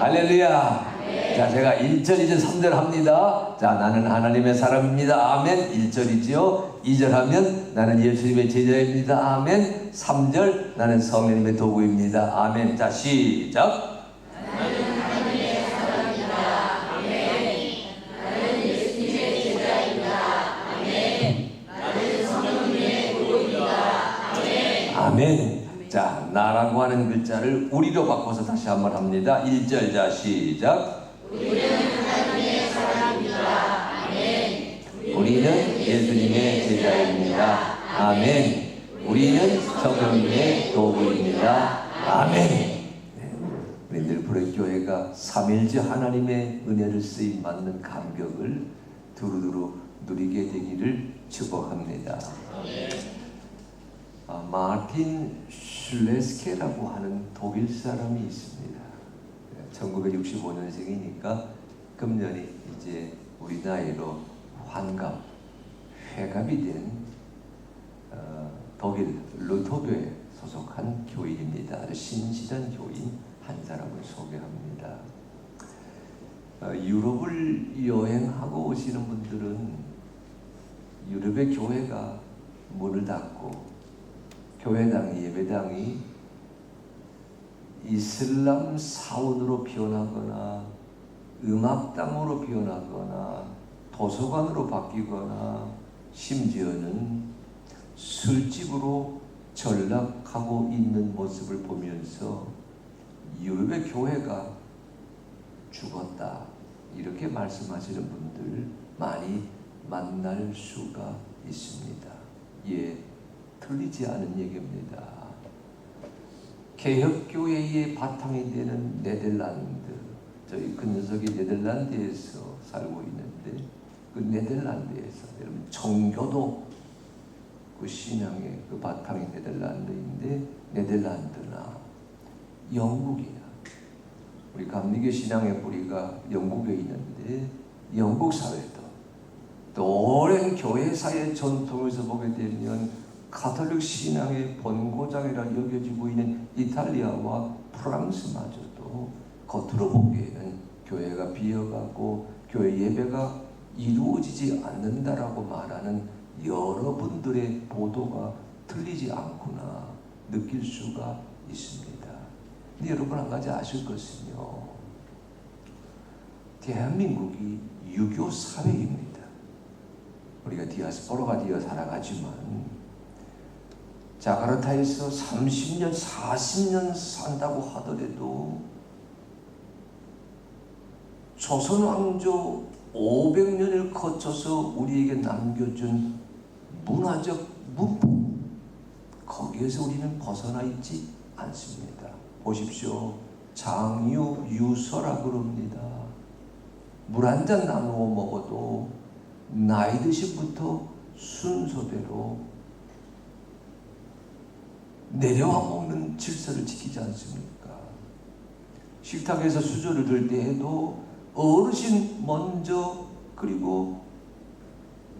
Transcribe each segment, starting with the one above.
할렐루야. 자, 제가 1절, 2절, 3절 합니다. 자, 나는 하나님의 사람입니다. 아멘. 1절이죠. 2절 하면 나는 예수님의 제자입니다. 아멘. 3절 나는 성령님의 도구입니다. 아멘. 자, 시작. 나는 하나님의 사람이다. 아멘. 나는 예수님의 제자이다. 아멘. 나는 성령님의 도구이다. 아멘. 아멘. 자, 나라고 하는 글자를 우리로 바꿔서 다시 한번 합니다. 1절, 자, 시작. 우리는 하나님의 사람이다. 아멘. 우리는 예수님의 제자입니다. 아멘. 우리는 성령님의 도구입니다. 아멘. 네. 우리 늘프로의 교회가 삼일째 하나님의 은혜를 쓰임 받는 감격을 두루두루 누리게 되기를 축복합니다. 마틴 슐레스케라고 하는 독일 사람이 있습니다. 1965년생이니까 금년이 이제 우리 나이로 회갑이 된 독일 루터교에 소속한 교인입니다. 아주 신실한 교인 한 사람을 소개합니다. 유럽을 여행하고 오시는 분들은 유럽의 교회가 문을 닫고 교회당이 예배당이 이슬람 사원으로 변하거나 음악당으로 변하거나 도서관으로 바뀌거나 심지어는 술집으로 전락하고 있는 모습을 보면서 유럽의 교회가 죽었다 이렇게 말씀하시는 분들 많이 만날 수가 있습니다. 예, 틀리지 않은 얘기입니다. 개혁교회의 바탕이 되는 네덜란드, 저희 그 녀석이 네덜란드에서 살고 있는데 그 네덜란드에서 여러분 청교도 그 신앙의 그 바탕이 네덜란드인데 네덜란드나 영국이나 우리 감리교 신앙의 뿌리가 영국에 있는데 영국 사회도 또 오랜 교회사의 전통에서 보게 되면 가톨릭 신앙의 본고장이라 여겨지고 있는 이탈리아와 프랑스마저도 겉으로 보기에는 교회가 비어가고 교회 예배가 이루어지지 않는다라고 말하는 여러분들의 보도가 틀리지 않구나 느낄 수가 있습니다. 근데 여러분 한 가지 아실 것은요, 대한민국이 유교 사회입니다. 우리가 디아스포라가 되어 살아가지만 자카르타에서 30년, 40년 산다고 하더라도 조선 왕조 500년을 거쳐서 우리에게 남겨준 문화적 문법, 거기에서 우리는 벗어나 있지 않습니다. 보십시오. 장유, 유서라 그럽니다. 물 한 잔 나누어 먹어도 나이 드신 부터 순서대로 내려와 먹는 질서를 지키지 않습니까? 식탁에서 수저를 들 때에도 어르신 먼저 그리고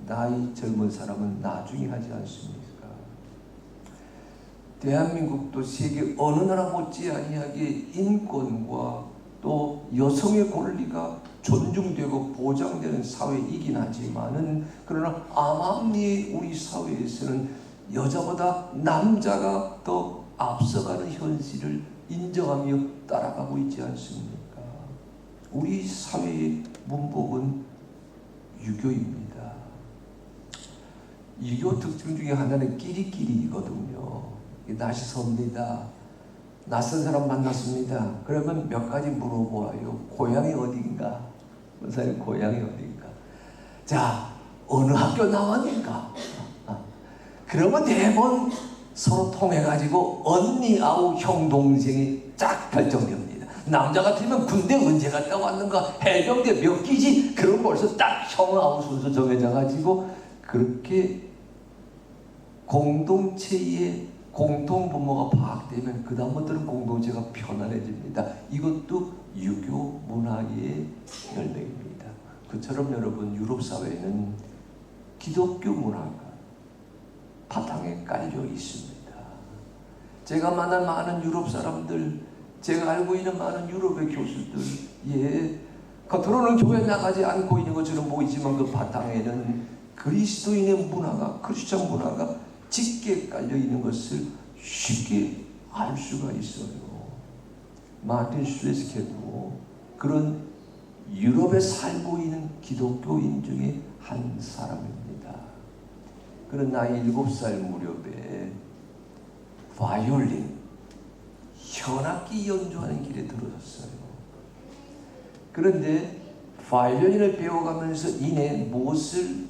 나이 젊은 사람은 나중에 하지 않습니까? 대한민국도 세계 어느 나라 못지아니하게 인권과 또 여성의 권리가 존중되고 보장되는 사회이긴 하지만은 그러나 암암리의 우리 사회에서는 여자보다 남자가 더 앞서가는 현실을 인정하며 따라가고 있지 않습니까? 우리 사회의 문법은 유교입니다. 유교 특징 중에 하나는 끼리끼리이거든요. 날씨 섭니다. 낯선 사람 만났습니다. 그러면 몇 가지 물어보아요. 고향이 어딘가? 원사님 고향이 어딘가? 자, 어느 학교 나왔는가? 그러면 대부분 서로 통해가지고 언니, 아우, 형, 동생이 쫙 결정됩니다. 남자 같으면 군대 언제 갔다 왔는가, 해병대 몇 기지, 그런 벌써 딱 형, 아우 순서 정해져가지고 그렇게 공동체의 공통분모가 파악되면 그 다음부터는 공동체가 편안해집니다. 이것도 유교 문화의 열매입니다. 그처럼 여러분 유럽 사회는 기독교 문화가 바탕에 깔려 있습니다. 제가 만난 많은 유럽 사람들 제가 알고 있는 많은 유럽의 교수들, 겉으로는 교회 나가지 않고 있는 것처럼 보이지만 그 바탕에는 그리스도인의 문화가, 크리스천 문화가 짙게 깔려 있는 것을 쉽게 알 수가 있어요. 마틴 슐레스케도 그런 유럽에 살고 있는 기독교인 중에 한 사람입니다. 그는 나이 7살 무렵에 바이올린, 현악기 연주하는 길에 들어섰어요. 그런데 바이올린을 배워가면서 이내 무엇을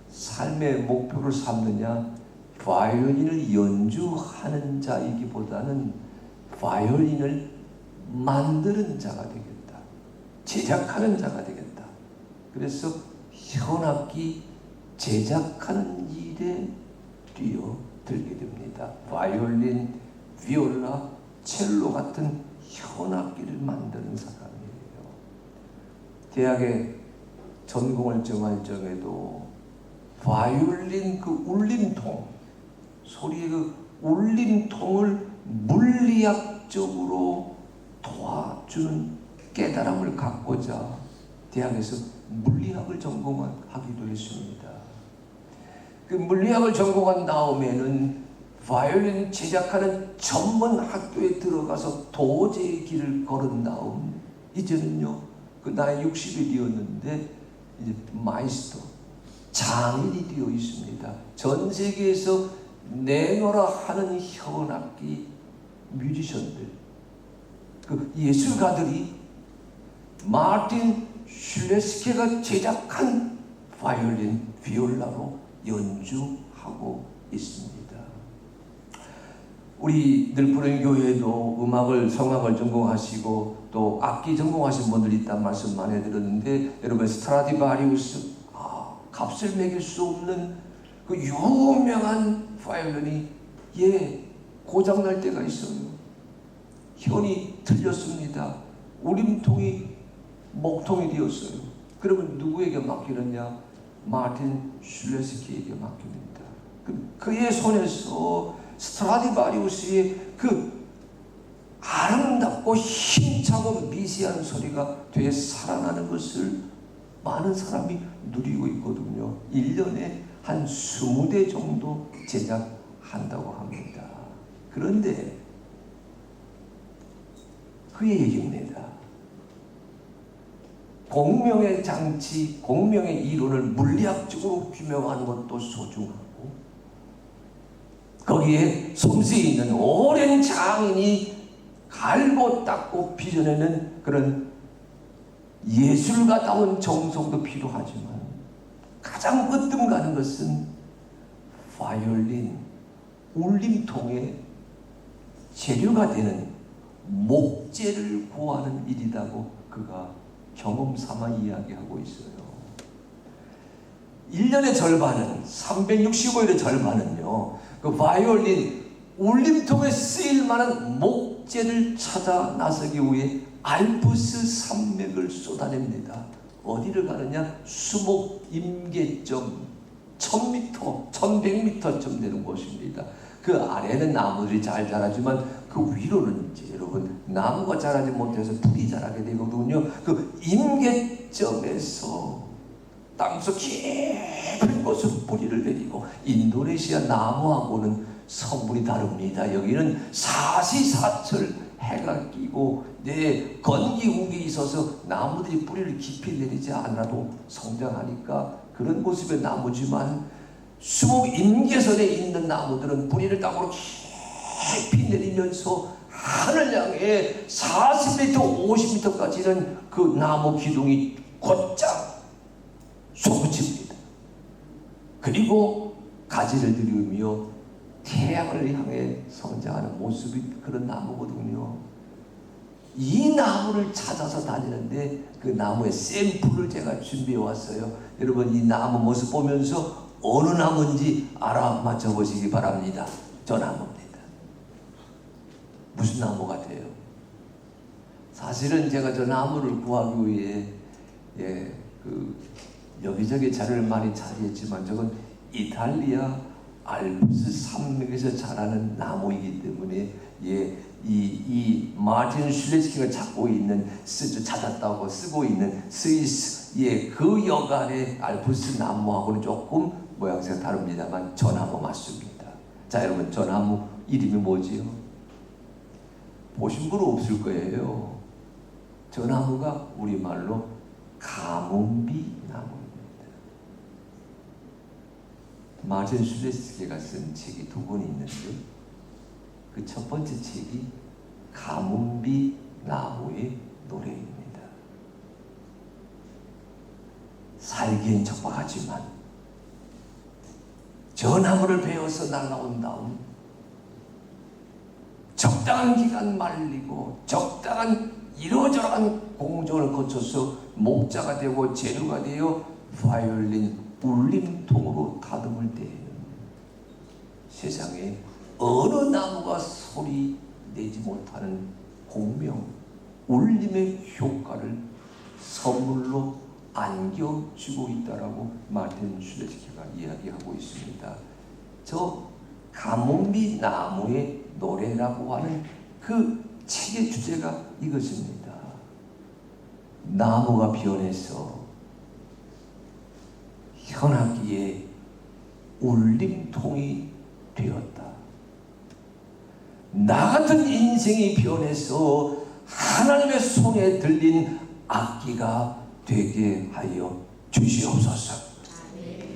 삶의 목표로 삼느냐? 바이올린을 연주하는 자이기보다는 바이올린을 만드는 자가 되겠다. 제작하는 자가 되겠다. 그래서 현악기 제작하는 일에 뛰어들게 됩니다. 바이올린, 비올라, 첼로 같은 현악기를 만드는 사람이에요. 대학에 전공을 정할 적에도 바이올린 그 울림통, 소리의 그 울림통을 물리학적으로 도와주는 깨달음을 갖고자 대학에서 물리학을 전공하기도 했습니다. 그 물리학을 전공한 다음에는 바이올린 제작하는 전문 학교에 들어가서 도제의 길을 걸은 다음 이제는요, 그 나이 60이 되었는데 이제 마이스터, 장인이 되어 있습니다. 전 세계에서 내노라 하는 현악기 뮤지션들, 그 예술가들이 마틴 슐레스케가 제작한 바이올린, 비올라로 연주하고 있습니다. 우리 늘푸른 교회도 음악을, 성악을 전공하시고 또 악기 전공하신 분들이 있다는 말씀 많이 들었는데, 여러분 스트라디바리우스, 값을 매길 수 없는 그 유명한 바이올린이 고장날 때가 있어요. 현이 틀렸습니다. 울림통이 목통이 되었어요. 그러면 누구에게 맡기느냐? 마틴 슐레스케에게 맡깁니다. 그의 손에서 스트라디바리우스의 그 아름답고 힘차고 미세한 소리가 되살아나는 것을 많은 사람이 누리고 있거든요. 1년에 한 20대 정도 제작한다고 합니다. 그런데 그의 얘기입니다. 공명의 장치, 공명의 이론을 물리학적으로 규명하는 것도 소중하고, 거기에 솜씨에 있는 오랜 장인이 갈고 닦고 빚어내는 그런 예술가다운 정성도 필요하지만, 가장 으뜸 가는 것은 바이올린, 울림통의 재료가 되는 목재를 구하는 일이라고 그가 경험 삼아 이야기하고 있어요. 1년의 절반은, 365일의 절반은요, 그 바이올린, 울림통에 쓰일 만한 목재를 찾아 나서기 위해 알프스 산맥을 쏟아냅니다. 어디를 가느냐? 수목 임계점 1000m, 1100m쯤 되는 곳입니다. 그 아래는 나무들이 잘 자라지만 그 위로는 이제 여러분 나무가 자라지 못해서 풀이 자라게 되거든요. 그 임계점에서 땅속 깊은 곳으로 뿌리를 내리고, 인도네시아 나무하고는 성분이 다릅니다. 여기는 사시사철 해가 끼고 건기욱이 있어서 나무들이 뿌리를 깊이 내리지 않아도 성장하니까 그런 모습의 나무지만, 수목 임계선에 있는 나무들은 뿌리를 땅으로 깊이 내리면서 하늘 향해 40m, 50m까지는 그 나무 기둥이 곧장 솟구칩니다. 그리고 가지를 들이우며 태양을 향해 성장하는 모습이 그런 나무거든요. 이 나무를 찾아서 다니는데 그 나무의 샘플을 제가 준비해 왔어요. 여러분 이 나무 모습 보면서 어느 나무인지 알아맞혀 보시기 바랍니다. 저 나무입니다. 무슨 나무 같아요? 사실은 제가 저 나무를 구하기 위해 여기저기 자료를 많이 찾았지만, 저건 이탈리아 알프스 산맥에서 자라는 나무이기 때문에 이 마틴 슐레스키가 찾고 있는 찾았다고 쓰고 있는 스위스의 그 여간의 알프스 나무하고는 조금 모양새가 다릅니다만 전나무 맞습니다. 자, 여러분, 전나무 이름이 뭐지요? 보신 분 없을 거예요. 전나무가 우리말로 가뭄비 나무입니다. 마틴 슐레스키가 쓴 책이 두 권이 있는데 그 첫 번째 책이 가뭄비 나무의 노래입니다. 살기엔 척박하지만 저 나무를 베어서 날아온 다음 적당한 기간 말리고 적당한 이러저러한 공정을 거쳐서 목자가 되고 재료가 되어 바이올린 울림통으로 다듬을 때에는 세상에 어느 나무가 소리 내지 못하는 공명, 울림의 효과를 선물로 안겨주고 있다라고 마틴 슐레스키가 이야기하고 있습니다. 저 가뭄비 나무의 노래라고 하는 그 책의 주제가 이것입니다. 나무가 변해서 현악기의 울림통이 되었다. 나 같은 인생이 변해서 하나님의 손에 들린 악기가 되게 하여 주시옵소서.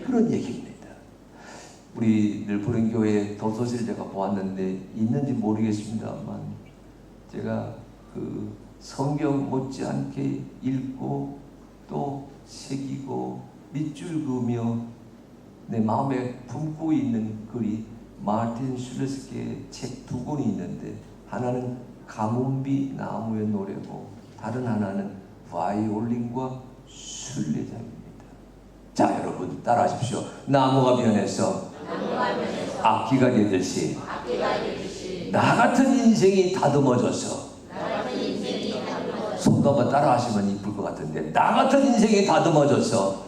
그런 얘기입니다. 우리 늘 부른 교회 도서실 제가 보았는데 있는지 모르겠습니다만 제가 그 성경 못지않게 읽고 또 새기고 밑줄 그으며 내 마음에 품고 있는 글이 마틴 슐레스키의 책 두 권이 있는데 하나는 가뭄비 나무의 노래고 다른 하나는 바이올린과 순례자입니다. 자, 여러분 따라하십시오. 나무가 변해서 악기가 되듯이 나 같은 인생이 다듬어져서 손도 한번 따라하시면 이쁠 것 같은데 나 같은 인생이 다듬어져서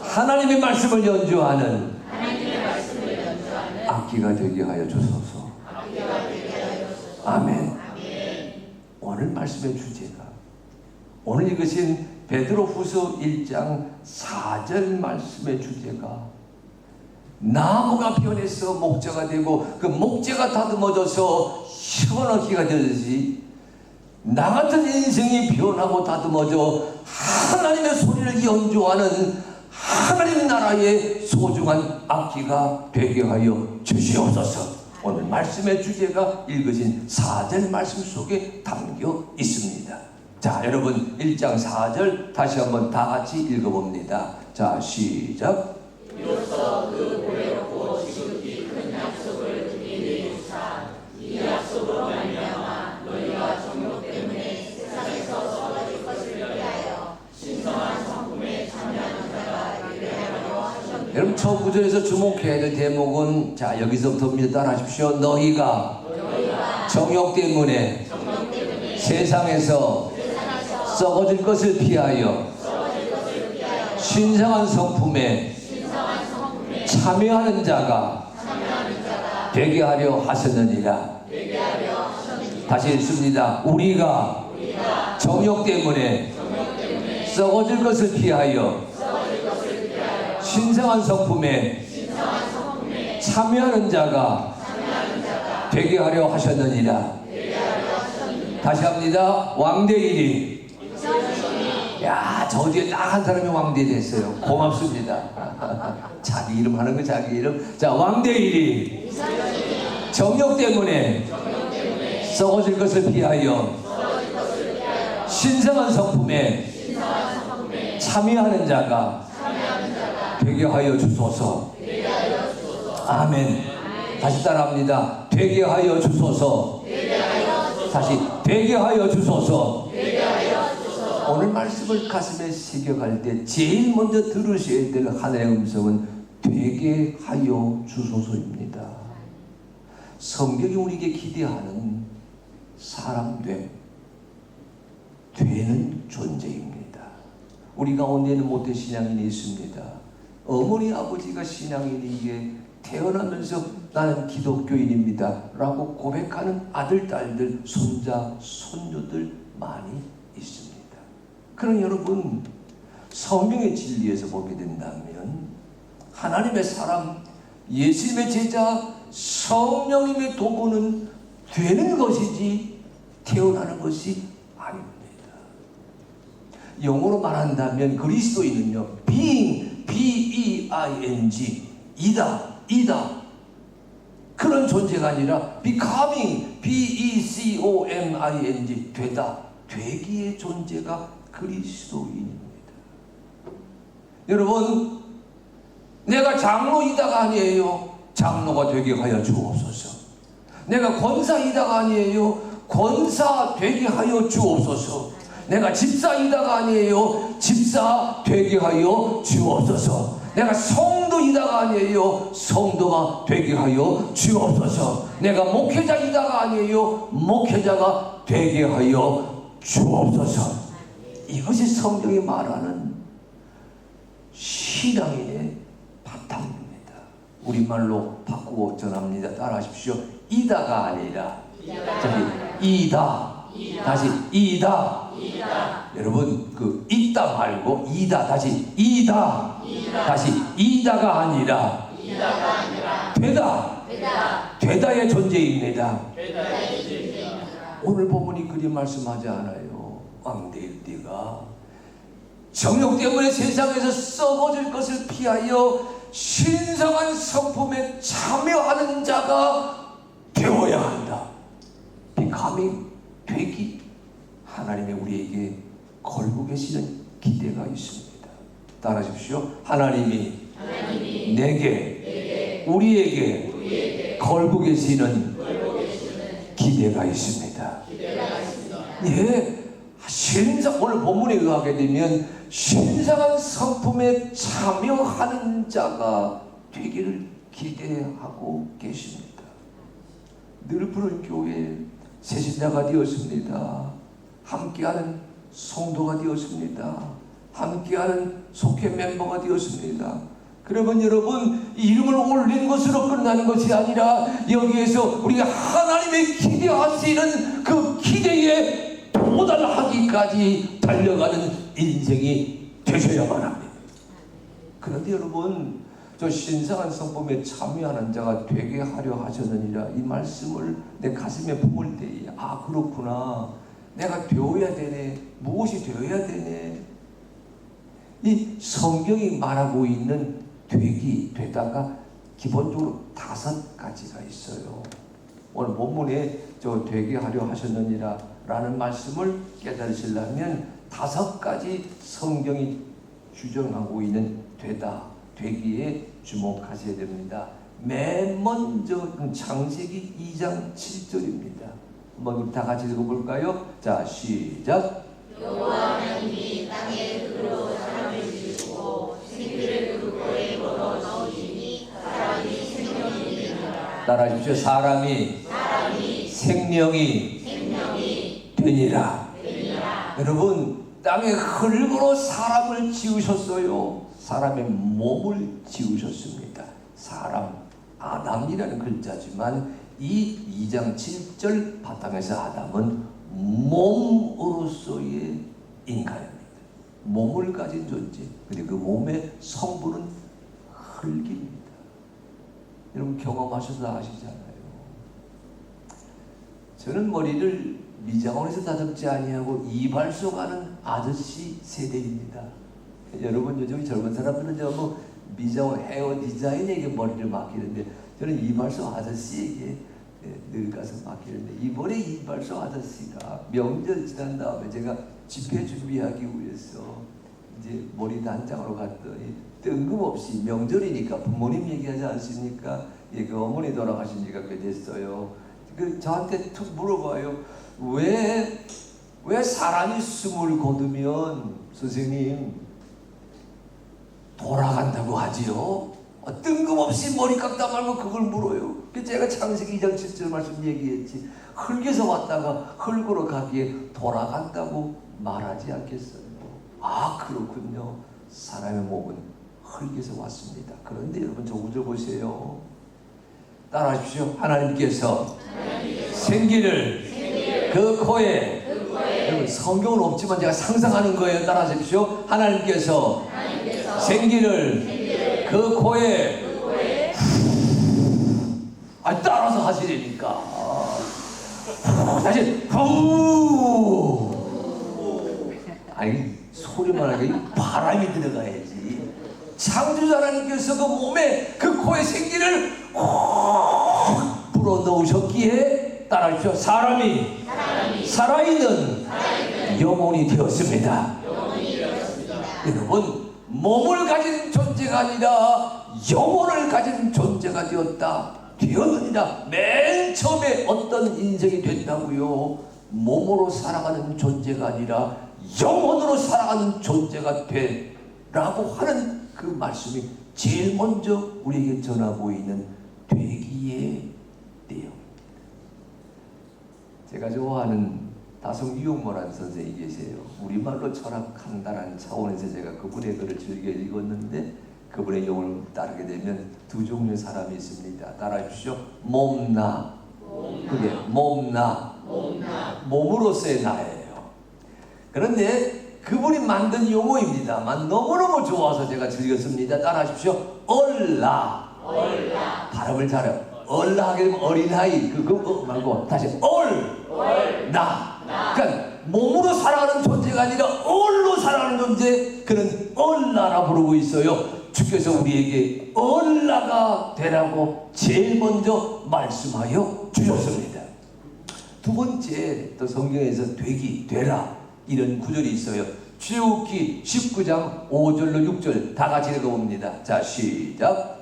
하나님의 말씀을 연주하는 악기가 되게 하여 주소서. 아멘. 오늘 말씀의 주제가 오늘 읽으신 베드로후서 1장 4절 말씀의 주제가 나무가 변해서 목자가 되고 그 목재가 다듬어져서 현악기가 되듯이 나 같은 인생이 변하고 다듬어져 하나님의 소리를 연주하는 하나님 나라의 소중한 악기가 되게 하여 주시옵소서. 오늘 말씀의 주제가 읽으신 4절 말씀 속에 담겨 있습니다. 자, 여러분 1장 4절 다시 한번 다 같이 읽어봅니다. 자, 시작. 이로써 그 보배롭고 지극히 큰 약속을 우리에게 주사 이 약속으로 말미암아 너희가 정욕 때문에 세상에서 쏟아질 것을 위하여 신성한 성품에 참여하는 자가 되게 하려 하셨느니라. 여러분 첫 구절에서 주목해야 될 대목은 자, 여기서부터입니다. 따라하십시오. 너희가 정욕 때문에 세상에서 썩어질 것을 피하여 신성한 성품에 참여하는 자가 되게 하려 하셨느니라. 다시 읽습니다. 우리가 정욕 때문에 썩어질 것을 피하여 신성한 성품에 참여하는 자가 되게 하려 하셨느니라. 다시 합니다. 왕대일이. 야, 저 뒤에 딱 한 사람이 왕대 됐어요. 고맙습니다. 자기 이름 하는 거 자기 이름. 자, 왕대일이 정욕 때문에 썩어질 것을 피하여 신성한 성품에 참여하는 자가 되게 하여 주소서. 아멘. 다시 따라합니다. 되게 하여 주소서. 다시 되게 하여 주소서. 오늘 말씀을 가슴에 새겨갈 때 제일 먼저 들으셔야 될 하나님의 음성은 되게 하여 주소서입니다. 성경이 우리에게 기대하는 사람 되는 존재입니다. 우리 가운데는 모태신앙인이 있습니다. 어머니 아버지가 신앙인이기에 태어나면서 나는 기독교인입니다 라고 고백하는 아들, 딸들, 손자, 손녀들 많이 있습니다. 그럼 여러분, 성경의 진리에서 보게 된다면 하나님의 사람, 예수님의 제자, 성령님의 도구는 되는 것이지 태어나는 것이 아닙니다. 영어로 말한다면 그리스도인은요, being, B-E-I-N-G, 이다 그런 존재가 아니라 becoming, B-E-C-O-M-I-N-G, 되기의 존재가 그리스도인입니다. 여러분, 내가 장로이다가 아니에요. 장로가 되게 하여 주옵소서. 내가 권사이다가 아니에요. 권사 되게 하여 주옵소서. 내가 집사이다가 아니에요. 집사 되게 하여 주옵소서. 내가 성도이다가 아니에요. 성도가 되게 하여 주옵소서. 내가 목회자이다가 아니에요. 목회자가 되게 하여 주옵소서. 이것이 성경이 말하는 신앙인의 바탕입니다. 우리말로 바꾸고 전합니다. 따라하십시오. 이다가 아니라 이다. 다시 이다. 여러분, 그 있다 말고 이다. 다시 이다. 다시 이다가 아니라 되다의 존재입니다. 오늘 본문이 그리 말씀하지 않아요. 왕대일대가 정욕 때문에 세상에서 썩어질 것을 피하여 신성한 성품에 참여하는 자가 되어야 한다. becoming, 되기. 하나님의 우리에게 걸고 계시는 기대가 있습니다. 따라하십시오. 하나님이 내게 우리에게 걸고 계시는 기대가 있습니다. 예, 오늘 본문에 의하게 되면 신성한 성품에 참여하는 자가 되기를 기대하고 계십니다. 늘 푸른 교회 새신자가 되었습니다. 함께하는 성도가 되었습니다. 함께하는 속회 멤버가 되었습니다. 그러면 여러분, 이름을 올린 것으로 끝나는 것이 아니라 여기에서 우리가 하나님의 기대하시는 그 기대에 도달하기까지 달려가는 인생이 되셔야만 합니다. 그런데 여러분, 저 신성한 성품에 참여하는 자가 되게 하려 하셨느니라, 이 말씀을 내 가슴에 품을 때에 아, 그렇구나, 내가 되어야 되네, 무엇이 되어야 되네. 이 성경이 말하고 있는 되다가 기본적으로 5가지가 있어요. 오늘 본문에 저 되게 하려 하셨느니라 라는 말씀을 깨달으시려면 5가지 성경이 규정하고 있는 되기에 주목하셔야 됩니다. 맨 먼저 창세기 2장 7절입니다. 한번 다 같이 읽어볼까요? 자, 시작. 여호와 하나님이 땅에 흙으로 사람을 지으시고 생기를 그 흙에 걸어 넣으시니 사람이 생명이 되니라. 따라하십시오. 사람이 생명이 되니라. 여러분, 땅에 흙으로 사람을 지으셨어요. 사람의 몸을 지으셨습니다. 사람, 아담이라는 글자지만 이 2장 7절 바탕에서 아담은 몸으로서의 인간입니다. 몸을 가진 존재. 그리고 그 몸의 성분은 흙입니다. 여러분 경험하셔서 아시잖아요. 저는 머리를 미장원에서 다듬지 아니하고 이발소 가는 아저씨 세대입니다. 여러분 요즘 젊은 사람들은 뭐 미장원 헤어 디자인에게 머리를 맡기는데 저는 이발소 아저씨에게 늘 가서 맡기는데, 이번에 이발소 아저씨가 명절 지난 다음에 제가 집회 준비하기 위해서 이제 머리 단장으로 갔더니 뜬금없이 명절이니까 부모님 얘기하지 않습니까? 예, 그 어머니 돌아가신 지가 꽤 됐어요. 그 저한테 툭 물어봐요. 왜 사람이 숨을 거두면 선생님 돌아간다고 하지요? 뜬금없이 머리 깎다 말고 그걸 물어요. 제가 창세기 2장 7절 말씀 얘기했지. 흙에서 왔다가 흙으로 가기에 돌아간다고 말하지 않겠어요? 아, 그렇군요. 사람의 몸은 하기 위해서 왔습니다. 그런데 여러분 저 5절 보세요. 따라하십시오. 하나님께서 생기를 그 코에 여러분 성경은 없지만 제가 상상하는 거예요. 따라하십시오. 하나님께서 생기를 그 코에 따라서 하시려니까 다시 후 아니 소리만 하니까 바람이 들어가야지. 창조주 하나님께서 그 몸에 그 코에 생기를 불어 넣으셨기에 따라하십시오. 사람이 살아있는 영혼이 되었습니다. 여러분 몸을 가진 존재가 아니라 영혼을 가진 존재가 되었느니라. 맨 처음에 어떤 인생이 된다고요? 몸으로 살아가는 존재가 아니라 영혼으로 살아가는 존재가 되라고 하는 그 말씀이 제일 먼저 우리에게 전하고 있는 되기의 내용입니다. 제가 좋아하는 다성 유용모란 선생님이 계세요. 우리말로 철학한다는 차원에서 제가 그분의 글을 즐겨 읽었는데 그분의 용어를 따르게 되면 두 종류의 사람이 있습니다. 따라하십시오. 몸나. 그게 몸나. 몸으로서의 나예요. 그런데 그분이 만든 용어입니다만 너무너무 좋아서 제가 즐겼습니다. 따라하십시오. 얼라. 발음을 잘해요. 얼라 하게 되면 어린아이 그거 말고 다시 얼나. 그러니까 몸으로 살아가는 존재가 아니라 얼로 살아가는 존재, 그는 얼라라 부르고 있어요. 주께서 우리에게 얼라가 되라고 제일 먼저 말씀하여 주셨습니다. 두 번째 또 성경에서 되라 이런 구절이 있어요. 출애굽기 19장 5절로 6절 다 같이 읽어봅니다. 자 시작.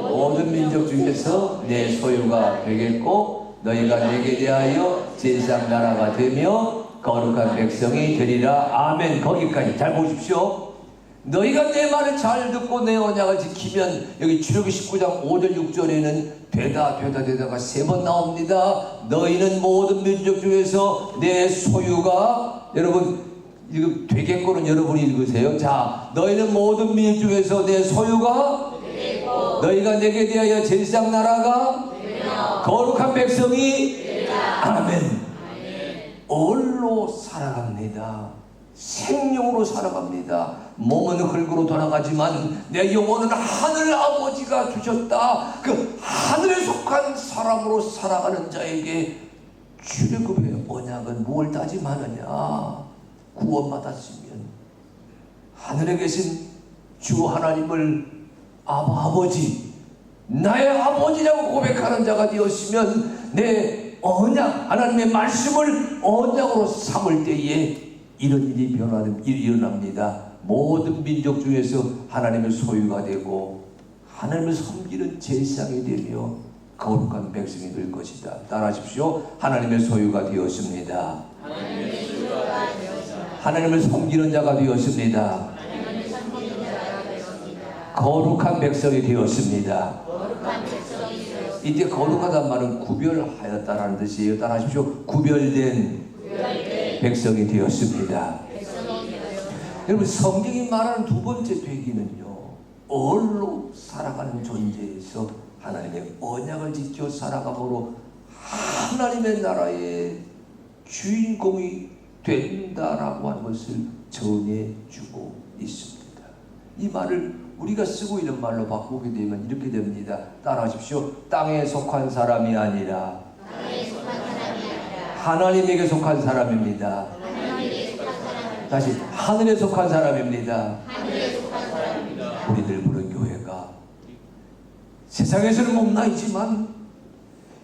모든 민족 중에서 내 소유가 되겠고 너희가 내게 대하여 제사장 나라가 되며 거룩한 백성이 되리라. 아멘. 거기까지 잘 보십시오. 너희가 내 말을 잘 듣고 내 언약을 지키면, 여기 출애굽기 19장 5절 6절에는 되다가 3번 나옵니다. 너희는 모든 민족 중에서 내 소유가, 여러분 이거 되겠고는 여러분이 읽으세요. 자, 너희는 모든 민족 중에서 내 소유가 되겠고 너희가 내게 대하여 제사장 나라가 되며 거룩한 백성이 되리라. 아멘. 얼로 살아갑니다. 생명으로 살아갑니다. 몸은 흙으로 돌아가지만 내 영혼은 하늘 아버지가 주셨다. 그 하늘에 속한 사람으로 살아가는 자에게 출애굽의 언약은 무엇을 다짐하느냐? 구원받았으면 하늘에 계신 주 하나님을 아버지, 나의 아버지라고 고백하는 자가 되었으면 내 언약, 하나님의 말씀을 언약으로 삼을 때에 이런 일이 일어납니다. 모든 민족 중에서 하나님의 소유가 되고 하나님을 섬기는 제사장이 되며 거룩한 백성이 될 것이다. 따라하십시오. 하나님의 소유가 되었습니다. 하나님을 섬기는 자가 되었습니다. 거룩한 백성이 되었습니다. 이때 거룩하다는 말은 구별하였다라는 뜻이에요. 따라하십시오. 구별된 백성이 되었습니다. 여러분, 성경이 말하는 두 번째 되기는요, 얼로 살아가는 존재에서 하나님의 언약을 지켜 살아감으로 하나님의 나라의 주인공이 된다라고 하는 것을 전해주고 있습니다. 이 말을 우리가 쓰고 있는 말로 바꾸게 되면 이렇게 됩니다. 따라하십시오. 땅에 속한 사람이 아니라 하나님에게 속한 사람입니다. 다시 하늘에 속한 사람입니다. 우리들 부른 교회가 세상에서는 못나이지만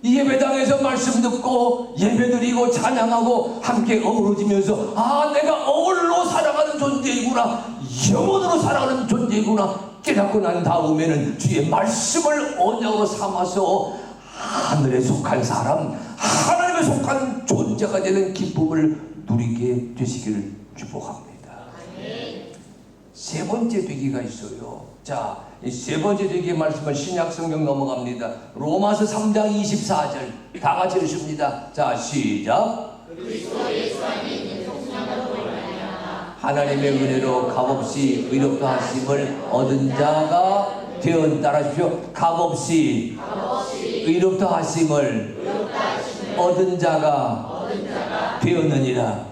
이 예배당에서 말씀 듣고 예배드리고 찬양하고 함께 어우러지면서 내가 얼로 살아가는 존재이구나, 영혼으로 살아가는 존재이구나 깨닫고 난 다음에는 주의 말씀을 언약으로 삼아서 하늘에 속한 사람, 하나님에 속한 존재가 되는 기쁨을 누리게 되시기를 축복합니다. 세 번째 되기가 있어요. 자, 이 세 번째 되기의 말씀은 신약 성경 넘어갑니다. 로마서 3장 24절 다 같이 읽습니다. 자, 시작. 하나님의 은혜로 값없이 의롭다 하심을 얻은 자가 되었. 따라하십시오. 값없이 의롭다 하심을 얻은 자가 되었느니라.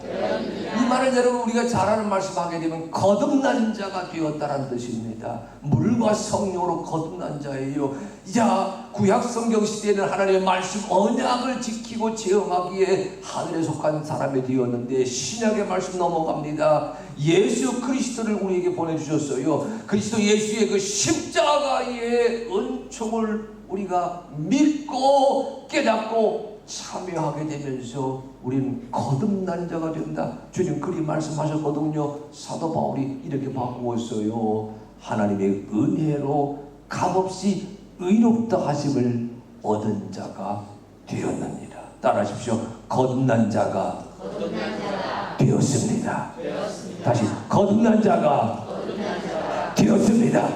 이 말을 여러분 우리가 잘 아는 말씀하게 되면 거듭난 자가 되었다는 뜻입니다. 물과 성령으로 거듭난 자예요. 자, 구약 성경 시대에는 하나님의 말씀 언약을 지키고 체험하기에 하늘에 속한 사람이 되었는데, 신약의 말씀 넘어갑니다. 예수 그리스도를 우리에게 보내주셨어요. 그리스도 예수의 그 십자가의 은총을 우리가 믿고 깨닫고 참여하게 되면서 우리는 거듭난 자가 된다. 주님 그리 말씀하셨거든요. 사도 바울이 이렇게 바꾸었어요. 하나님의 은혜로 값없이 의롭다 하심을 얻은 자가 되었느니라. 따라하십시오. 거듭난 자가 되었습니다. 다시 거듭난 자가 되었습니다.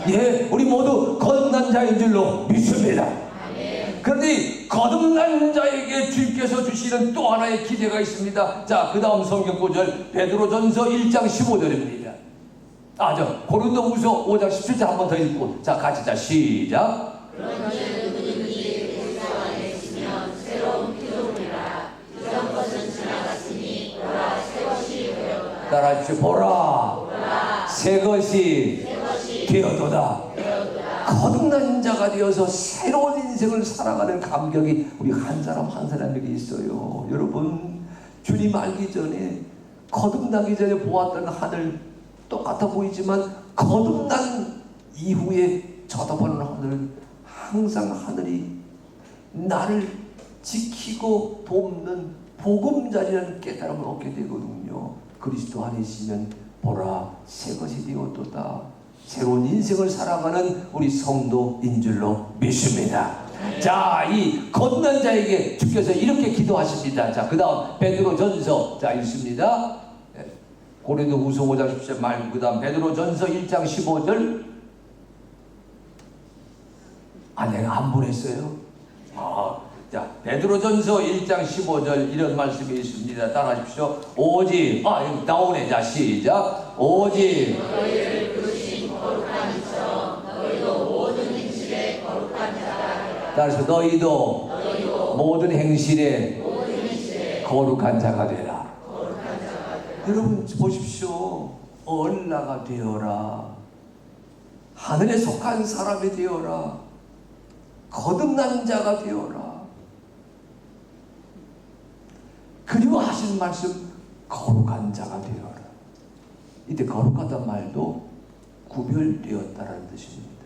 예, 우리 모두 거듭난 자인 줄로 믿습니다. 그런데 거듭난 자에게 주님께서 주시는 또 하나의 기대가 있습니다. 자, 그 다음 성경 구절 베드로전서 1장 15절입니다. 고린도후서 5장 17절 한 번 더 읽고, 자, 같이 자, 시작. 그런즉 누구든지 그리스도 안에 있으면 새로운 피조물이라. 이전 것은 지나갔으니 보라 새 것이 되었다. 따라하십시오. 보라 새 것이 되었도다. 거듭난 자가 되어서 새로운 인생을 살아가는 감격이 우리 한 사람 한 사람에게 있어요. 여러분, 주님 알기 전에, 거듭나기 전에 보았던 하늘 똑같아 보이지만 거듭난 이후에 쳐다보는 하늘은 항상 하늘이 나를 지키고 돕는 보금자리라는 깨달음을 얻게 되거든요. 그리스도 안에 있으면 보라 새 것이 되었도다. 새로운 인생을 살아가는 우리 성도인 줄로 믿습니다. 자, 이 거듭난 자에게 주께서 이렇게 기도하십니다. 자, 그 다음 베드로전서, 자, 읽습니다. 고린도후서 5장 10절 말고 그 다음 베드로전서 1장 15절. 내가 안 보냈어요. 자, 베드로전서 1장 15절 이런 말씀이 있습니다. 따라하십시오. 오직 여기 나오네. 자, 시작. 오직 너희를 부르신 거룩한 이처럼 너희도 모든 행실에 거룩한 자라. 따라서 너희도 모든 행실에 거룩한 자가 되라. 여러분 보십시오. 얼라가 되어라. 하늘에 속한 사람이 되어라. 거듭난 자가 되어라. 그리고 하신 말씀 거룩한 자가 되어라. 이때 거룩하다는 말도 구별되었다라는 뜻입니다.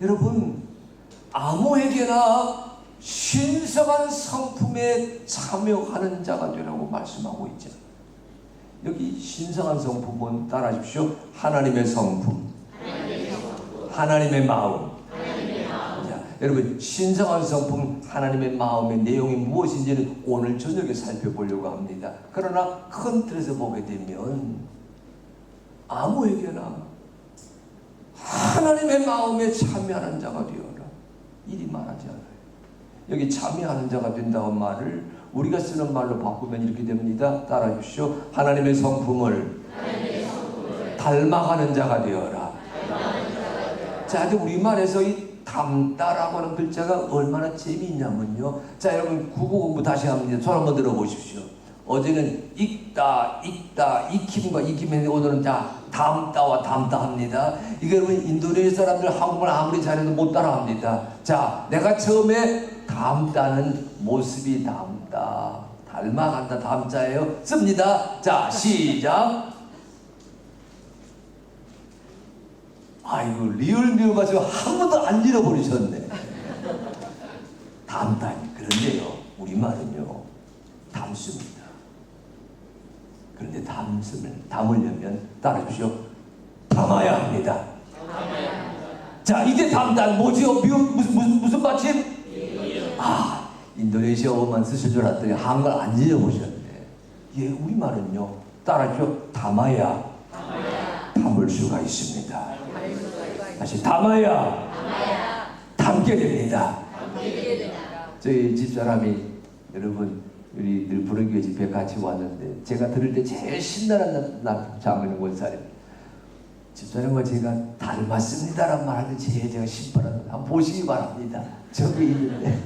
여러분, 아무에게나 신성한 성품에 참여하는 자가 되라고 말씀하고 있죠. 여기 신성한 성품은 따라하십시오. 하나님의 성품, 하나님의 마음. 자, 여러분, 신성한 성품, 하나님의 마음의 내용이 무엇인지는 오늘 저녁에 살펴보려고 합니다. 그러나 큰 틀에서 보게 되면 아무에게나 하나님의 마음에 참여하는 자가 되어라. 이리 말하지 않아요. 여기 참여하는 자가 된다는 말을 우리가 쓰는 말로 바꾸면 이렇게 됩니다. 따라해 주십시오. 하나님의 성품을 닮아가는 자가 되어라. 자, 아주 우리말에서 이 닮다라고 하는 글자가 얼마나 재미있냐면요. 자, 여러분 국어 공부 다시 합니다. 손 한번 들어보십시오. 어제는 읽다, 익힘과 익힘했는데 오늘은 자, 닮다와 닮다 합니다. 이게 여러분 인도네시아 사람들 한국말 아무리 잘해도 못 따라 합니다. 자, 내가 처음에 닮다는 모습이 닮다, 닮아간다, 닮자예요. 씁니다. 자, 시작. 아이고, 리얼 가지고 한 번도 안 잃어버리셨네. 닮다니. 그런데요, 우리말은요, 닮습니다. 그런데 담으려면 따라주십시오. 담아야 합니다. 자, 이제 담단 뭐지요? 무슨 받침? 인도네시아어만 쓰실 줄 알았더니 한글 안 잊어보셨네. 예, 우리말은요, 따라주십시오. 담아야 담을 수가 있습니다. 다시 담아야 담게 됩니다. 저희 집사람이 여러분 우리 늘 부르교회 집회 같이 왔는데 제가 들을 때 제일 신나는 장로님 원사님 집사님과 제가 닮았습니다라는 말 하는데 제가 신바랍니다. 한번 보시기 바랍니다. 저기 있는데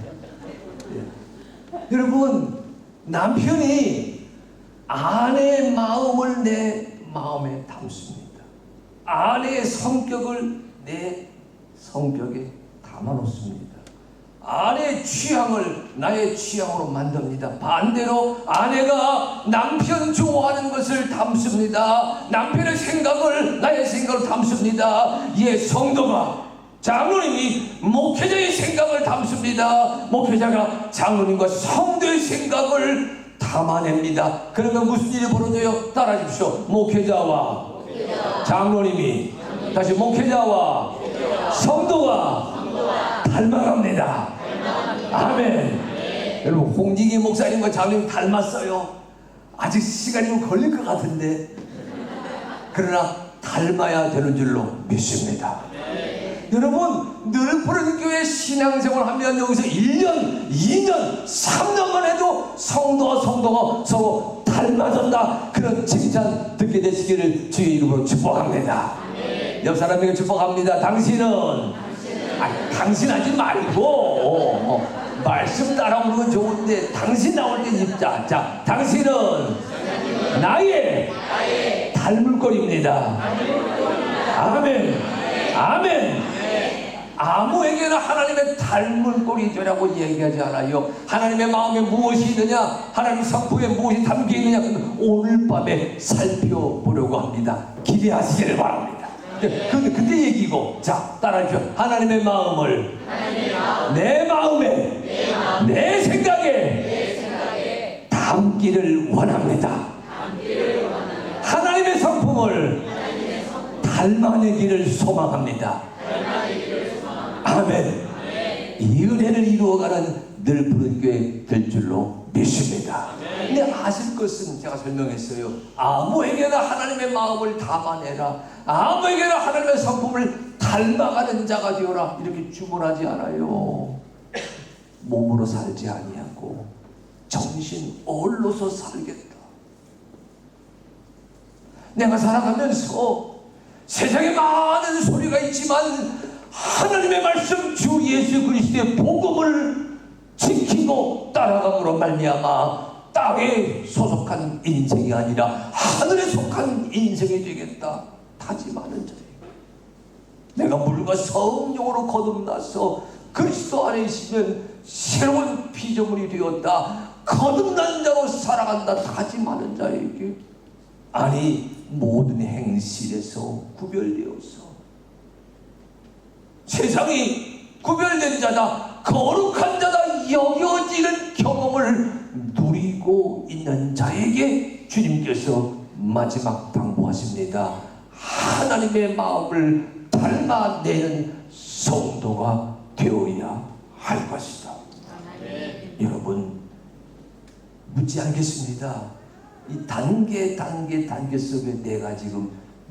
여러분, 남편이 아내의 마음을 내 마음에 담습니다. 아내의 성격을 내 성격에 담아놓습니다. 아내의 취향을 나의 취향으로 만듭니다. 반대로 아내가 남편 좋아하는 것을 담습니다. 남편의 생각을 나의 생각으로 담습니다. 예, 성도가 장로님이 목회자의 생각을 담습니다. 목회자가 장로님과 성도의 생각을 담아냅니다. 그러면 무슨 일이 벌어져요? 따라해 주십시오. 목회자와 장로님이 다시 목회자와 성도가 닮아갑니다. 아멘. 여러분, 홍진기 목사님과 장로님 닮았어요. 아직 시간이 좀 걸릴 것 같은데 그러나 닮아야 되는 줄로 믿습니다. 여러분, 늘 푸른 교회 신앙생활 하면 여기서 1년, 2년, 3년만 해도 성도와 성도가 서로 닮아졌다, 그런 칭찬 듣게 되시기를 주의 이름으로 축복합니다. 옆 사람에게 축복합니다. 당신은 당신 하지 말고 말씀 따라오는 건 좋은데 당신 나올 때 입자. 자, 당신은 나의 닮을 꼴입니다. 아멘. 아멘. 아무에게나 하나님의 닮은 꼴이 되라고 얘기하지 않아요. 하나님의 마음에 무엇이 있느냐, 하나님 성품에 무엇이 담겨 있느냐, 오늘 밤에 살펴보려고 합니다. 기대하시기를 바랍니다. 근데 얘기고, 자, 따라하십시오. 하나님의 마음을 내 마음에 내 생각에 담기를 원합니다. 하나님의 성품을 닮아내기를 소망합니다. 아멘. 이 은혜를 이루어가는 늘 푸른 교회 될 줄로 믿습니다. 근데 아실 것은 제가 설명했어요. 아무에게나 하나님의 마음을 담아내라, 아무에게나 하나님의 성품을 닮아가는 자가 되어라, 이렇게 주문하지 않아요. 몸으로 살지 아니하고 정신 얼로서 살겠다. 내가 살아가면서 세상에 많은 소리가 있지만 하나님의 말씀 주 예수 그리스도의 복음을 지키고 따라감으로 말미암아 땅에 소속한 인생이 아니라 하늘에 속한 인생이 되겠다 다짐하는 자예요. 내가 물과 성령으로 거듭나서 그리스도 안에 있으면 새로운 피조물이 되었다, 거듭난 자로 살아간다 다짐하는 자에게, 아니 모든 행실에서 구별되어서 세상이 구별된 자다, 거룩한 자다 여겨지는 경험을 누리고 있는 자에게 주님께서 마지막 당부하십니다. 하나님의 마음을 닮아내는 성도가 되어야 할 것이다. 여러분, 묻지 않겠습니다. 이 단계 속에 내가 지금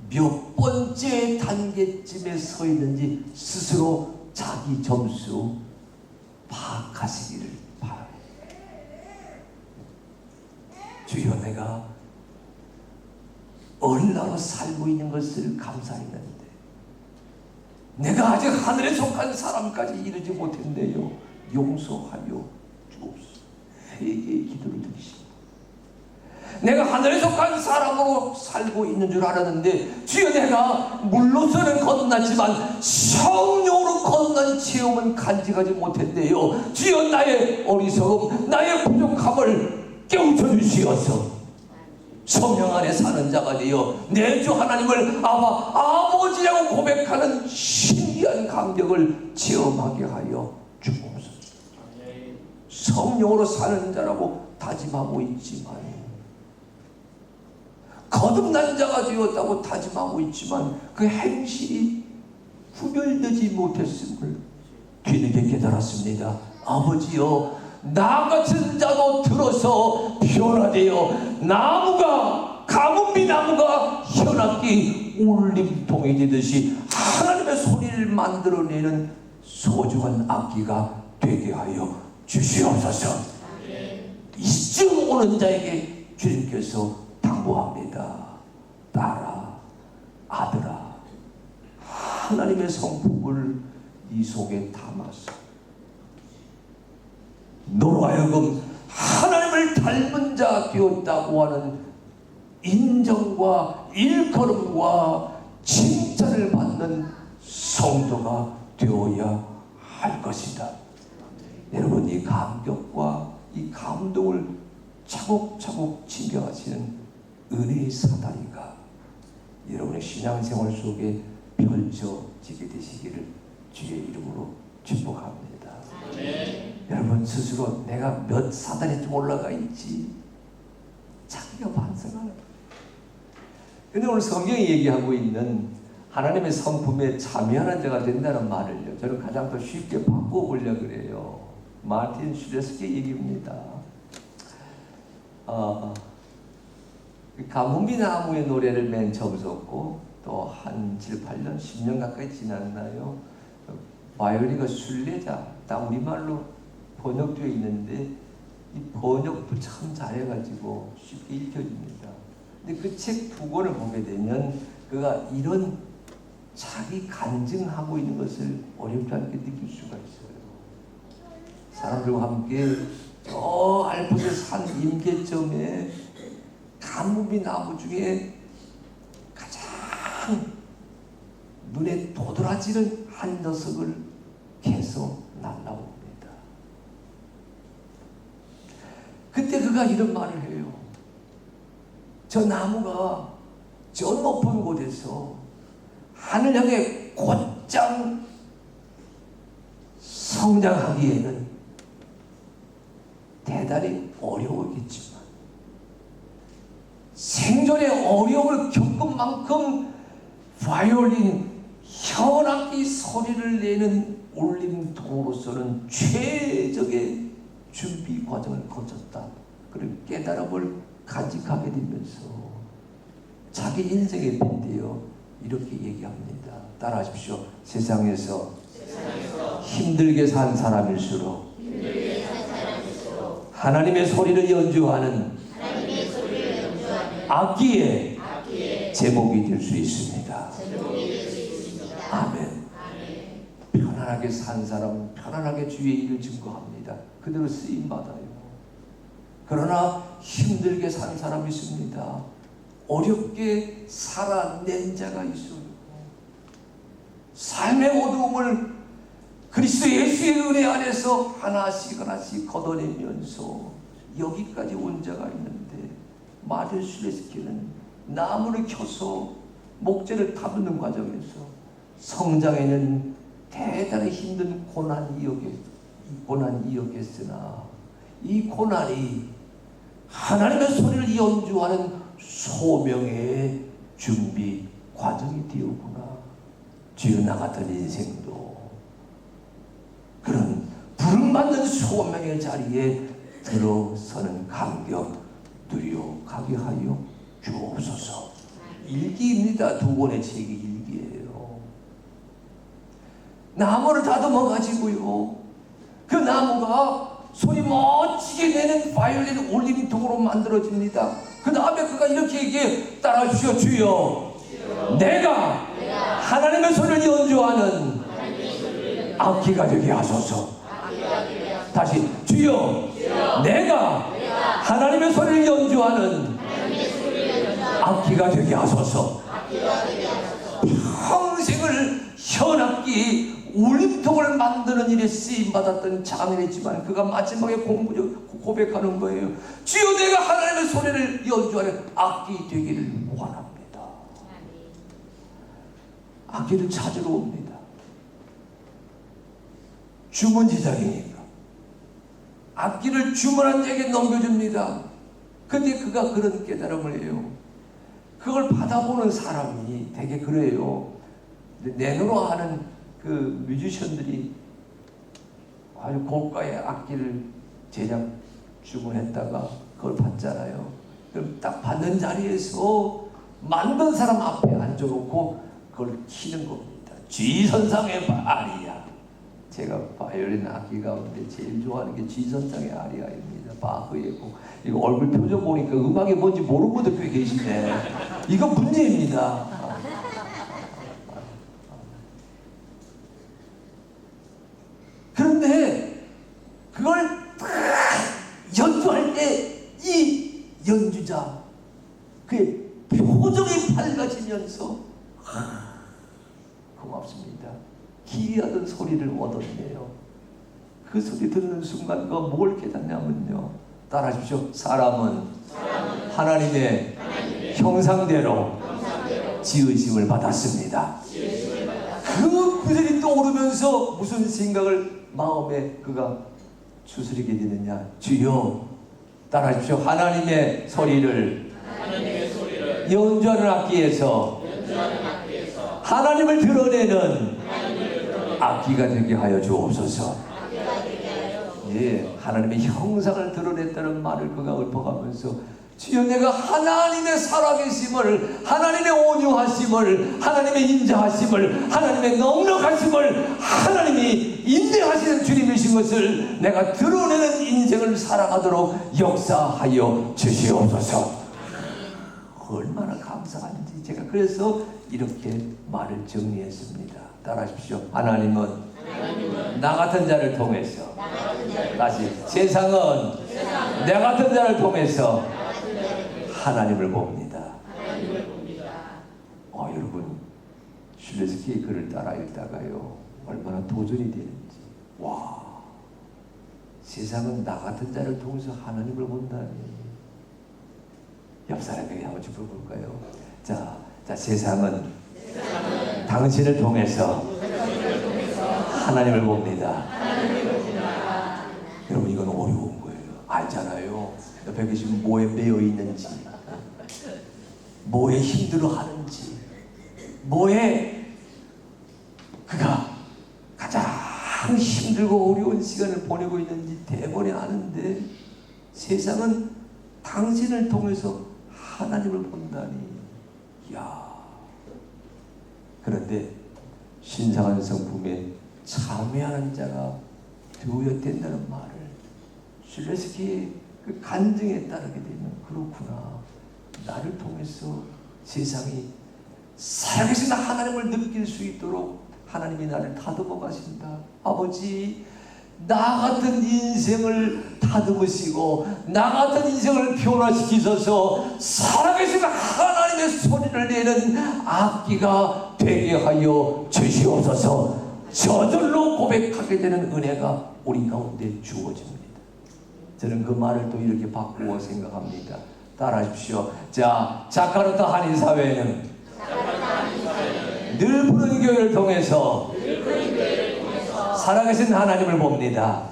몇 번째 단계쯤에 서 있는지 스스로 자기 점수 파악하시기를 바랍니다. 주여, 내가 얼라로 살고 있는 것을 감사했는데 내가 아직 하늘에 속한 사람까지 이르지 못했네요. 용서하여 주옵소서. 회개의 기도를 드리십니다. 내가 하늘에 속한 사람으로 살고 있는 줄 알았는데 주여, 내가 물로서는 거듭났지만 성령으로 거듭난 체험은 간직하지 못했네요. 주여, 나의 어리석음, 나의 부족함을 깨우쳐 주시어서 성령 안에 사는 자가 되어 내 주 하나님을 아버지라고 고백하는 신기한 감격을 체험하게 하여 주옵소서. 성령으로 사는 자라고 다짐하고 있지만, 거듭난 자가 되었다고 다짐하고 있지만 그 행실이 구별되지 못했음을 뒤늦게 깨달았습니다. 아버지여, 나 같은 자도 들어서 변화되어 나무가, 가뭄비 나무가 현악기 울림통이 되듯이 하나님의 소리를 만들어내는 소중한 악기가 되게 하여 주시옵소서. 이쯤 오는 자에게 주님께서 당부합니다. 딸아, 아들아, 하나님의 성품을 네 속에 담아서 너로 하여금 하나님을 닮은 자 되었다고 하는 인정과 일컬음과 칭찬을 받는 성도가 되어야 할 것이다. 여러분, 이 감격과 이 감동을 차곡차곡 챙겨가시는 은혜의 사다리가 여러분의 신앙생활 속에 펼쳐지게 되시기를 주의 이름으로 축복합니다. 여러분 스스로 내가 몇 사다리쯤 올라가 있지 자기가 반성하는. 근데 오늘 성경이 얘기하고 있는 하나님의 성품에 참여하는 자가 된다는 말을요, 저는 가장 더 쉽게 바꿔보려고 그래요. 마틴 슈레스키 얘기입니다. 가뭄비 나무의 노래를 맨 처음 썼고 또 한 7, 8년, 10년 가까이 지났나요? 바이올리가 순례자, 다 우리말로 번역되어 있는데 이 번역도 참 잘해가지고 쉽게 읽혀집니다. 근데 그 책 두 권을 보게 되면 그가 이런 자기 간증하고 있는 것을 어렵지 않게 느낄 수가 있어요. 사람들과 함께 저 알프스 산 임계점에 가뭄비 나무 중에 가장 눈에 도드라지는 한 녀석을 캐서 날라옵니다. 그때 그가 이런 말을 해요. 저 나무가 저 높은 곳에서 하늘 향해 곧장 성장하기에는 대단히 어려웠겠지만 생존의 어려움을 겪은 만큼 바이올린 현악기 소리를 내는 울림통으로서는 최적의 준비 과정을 거쳤다. 그런 깨달음을 간직하게 되면서 자기 인생에 빗대어 이렇게 얘기합니다. 따라하십시오. 세상에서 힘들게 산 사람일수록 하나님의 소리를 연주하는 악기의 제목이 될 수 있습니다. 아멘. 편안하게 산 사람은 편안하게 주의 일을 증거합니다. 그대로 쓰임받아요. 그러나 힘들게 산 사람이 있습니다. 어렵게 살아낸 자가 있어요. 삶의 어두움을 그리스도 예수의 은혜 안에서 하나씩 하나씩 걷어내면서 여기까지 온 자가 있는데, 마틴 슈레스키는 나무를 켜서 목재를 다듬는 과정에서 성장에는 대단히 힘든 고난이었으나 이 고난이 하나님의 소리를 연주하는 소명의 준비 과정이 되었구나. 주여, 나 같은 인생도 그런 부름받는 소명의 자리에 들어서는 감격 누려가게 하여 주옵소서. 일기입니다. 두 권의 책이 일기예요. 나무를 다듬어 가지고요, 그 나무가 소리 멋지게 내는 바이올린 울림통으로 만들어집니다. 그 다음에 그가 이렇게 얘기해. 따라하십시오. 주여, 내가 하나님의 소리를 연주하는 악기가 되게 하소서. 다시, 주여, 내가 하나님의 소리를 연주하는 악기가 되게 하소서. 평생을 현악기 울림통을 만드는 일에 쓰임받았던 장인이지만 그가 마지막에 고백하는 거예요. 주여, 내가 하나님의 소리를 연주하는 악기 되기를 원합니다. 악기를 찾으러 옵니다. 주문 제작이니까 악기를 주문한 자에게 넘겨줍니다. 근데 그가 그런 깨달음을 해요. 그걸 받아보는 사람이 되게 그래요. 내노로 하는 그 뮤지션들이 아주 고가의 악기를 제작 주문했다가 그걸 받잖아요. 그럼 딱 받는 자리에서 만든 사람 앞에 앉아놓고 그걸 키는 겁니다. G선상의 아리아. 제가 바이올린 악기 가운데 제일 좋아하는 게 G선상의 아리아입니다. 파그예고 이거 얼굴 표정 보니까 음악이 뭔지 모르는 분들 꽤 계시네. 이거 문제입니다. 그런데 그걸 연주할 때 이 연주자 그의 표정이 밝아지면서 고맙습니다. 기이하던 소리를 얻었네요. 그 소리 듣는 순간 그가 뭘 깨닫냐면요. 따라하십시오. 사람은 하나님의 형상대로 지으심을 받았습니다. 그 구절이 떠오르면서 무슨 생각을 마음에 그가 추스리게 되느냐. 주여, 따라하십시오. 하나님의 소리를 연주하는 악기에서 하나님을 드러내는 악기가 되게 하여 주옵소서. 예, 하나님의 형상을 드러냈다는 말을 그가 읊어가면서 주여, 내가 하나님의 살아계심을, 하나님의 온유하심을, 하나님의 인자하심을, 하나님의 넉넉하심을, 하나님이 인내하시는 주님이신 것을 내가 드러내는 인생을 살아가도록 역사하여 주시옵소서. 얼마나 감사한지 제가 그래서 이렇게 말을 정리했습니다. 따라하십시오. 하나님은 나 같은 자를 통해서, 다시 세상은 내 같은 자를 통해서 하나님을 봅니다. 여러분, 슐레스키의 글을 따라 읽다가요, 얼마나 도전이 되는지. 와, 세상은 나 같은 자를 통해서 하나님을 본다니. 옆 사람에게 한번 짚어볼까요? 자, 세상은 당신을 통해서 하나님을 봅니다. 여러분, 이건 어려운 거예요. 알잖아요. 옆에 계시면 뭐에 매여 있는지, 뭐에 힘들어하는지, 뭐에 그가 가장 힘들고 어려운 시간을 보내고 있는지 대번에 아는데, 세상은 당신을 통해서 하나님을 본다니. 이야. 그런데 신성한 성품에 참여하는 자가 되어야 된다는 말을 슐레스키의 그 간증에 따르게 되면, 그렇구나, 나를 통해서 세상이 살아계신 하나님을 느낄 수 있도록 하나님이 나를 다듬어 가신다. 아버지, 나 같은 인생을 다듬으시고 나 같은 인생을 변화시키셔서 살아계신 하나님의 소리를 내는 악기가 되게 하여 주시옵소서. 저절로 고백하게 되는 은혜가 우리 가운데 주어집니다. 저는 그 말을 또 이렇게 바꾸어 생각합니다. 따라하십시오. 자, 자카르타 한인사회는 늘 푸른 교회를 통해서 살아계신 하나님을 봅니다.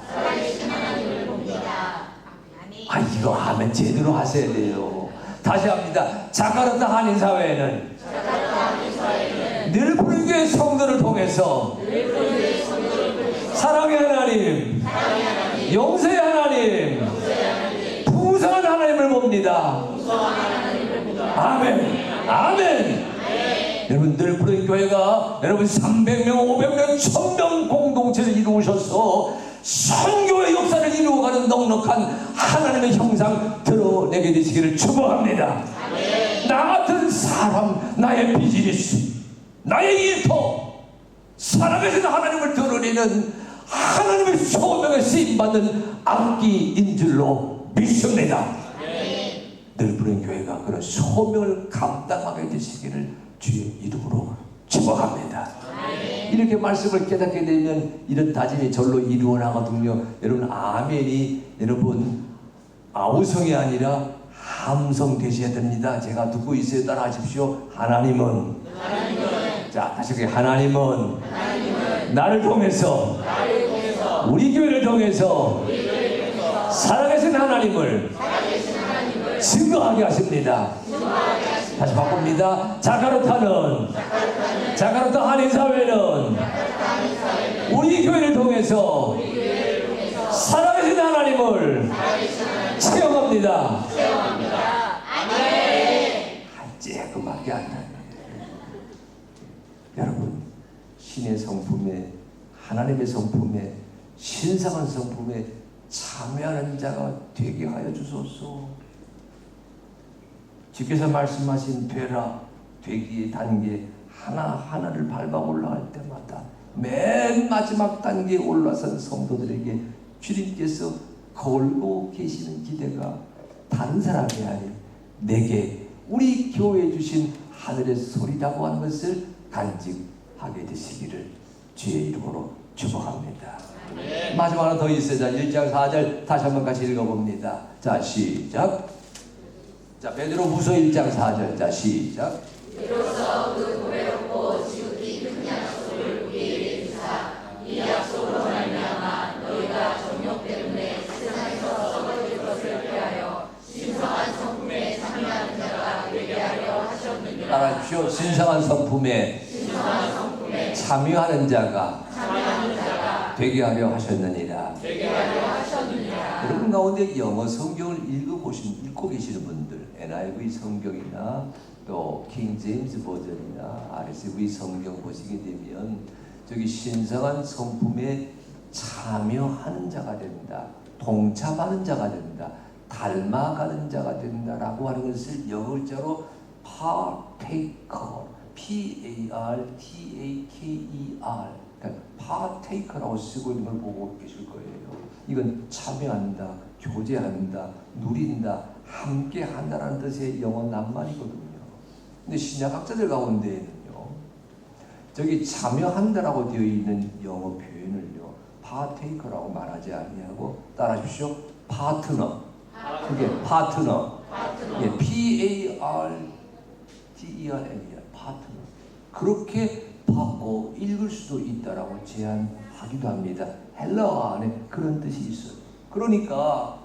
이거 하면 제대로 하셔야 돼요. 다시 합니다. 자카르타 한인사회는 늘 푸른 교회 성도를 통해서 사랑의 하나님, 용서의 하나님, 풍성한 하나님을 봅니다. 아멘. 아멘. 여러분, 늘 푸른 교회가 여러분 300명, 500명, 1000명 공동체를 이루셔서 선교의 역사를 이루어가는 넉넉한 하나님의 형상 드러내게 되시기를 축복합니다. 나 같은 사람, 나의 비즈니스, 나의 일터, 살아계신 하나님을 드러내는 하나님의 소명에 쓰임받는 악기인 줄로 믿습니다. 늘 푸른 교회가 그런 소명을 감당하게 되시기를 주의 이름으로 축복합니다. 이렇게 말씀을 깨닫게 되면 이런 다짐이 절로 이루어 나거든요. 여러분, 아멘이 여러분 아우성이 아니라 함성 되셔야 됩니다. 제가 듣고 있어요. 따라 하십시오. 하나님은 자, 다시 하나님은 나를 통해서 우리 교회를 통해서 살아계신 하나님을 증거하게 하십니다. 다시 바꿉니다. 자카르타 한인사회는 우리 교회를 통해서 살아계신 하나님을 체험합니다. 쬐끔밖에 안 나요. 여러분, 신의 성품에, 하나님의 성품에, 신성한 성품에 참여하는 자가 되게 하여 주소서. 주께서 말씀하신 되라, 되기의 단계 하나하나를 밟아 올라갈 때마다 맨 마지막 단계에 올라선 성도들에게 주님께서 걸고 계시는 기대가 다른 사람이 아닌 내게 우리 교회에 주신 하늘의 소리라고 하는 것을 간직하게 되시기를 주의 이름으로 축복합니다. 마지막 하나 더 있어요. 자, 1장 4절 다시 한번 같이 읽어봅니다. 자, 시작. 자, 베드로후서 1장 4절. 자, 시작. 비로소 그 보배롭고 지극히 큰 약속을 우리에게 주사 이 약속으로 말미암아 너희가 정욕 때문에 세상에서 썩어질 것을 피하여 신성한 성품에 참여하는 자가 되게 하려 하셨느니라. 따라하십시오. 신성한 성품에 참여하는 자가 되게 하려 하셨느니라. 여러분 가운데 영어 성경을 읽고 계시는 분들, NIV 성경이나 또 킹 제임스 버전이나 RSV 성경 보시게 되면 저기 신성한 성품에 참여하는 자가 된다, 동참하는 자가 된다, 닮아가는 자가 된다라고 하는 것을 영어 글자로 partaker, P-A-R-T-A-K-E-R, 그러니까 partaker라고 쓰고 있는 걸 보고 계실 거예요. 이건 참여한다, 교제한다, 누린다, 함께 한다라는 뜻의 영어 낱말이거든요. 근데 신약학자들 가운데에는요, 저기 참여한다라고 되어 있는 영어 표현을요, partaker라고 말하지 아니하고 따라하십시오. 파트너. 그게 파트너. 예, P-A-R-T-E-R-N이야. 파트너. 그렇게 바꿔 읽을 수도 있다라고 제안하기도 합니다. 헬라어 안에 그런 뜻이 있어요. 그러니까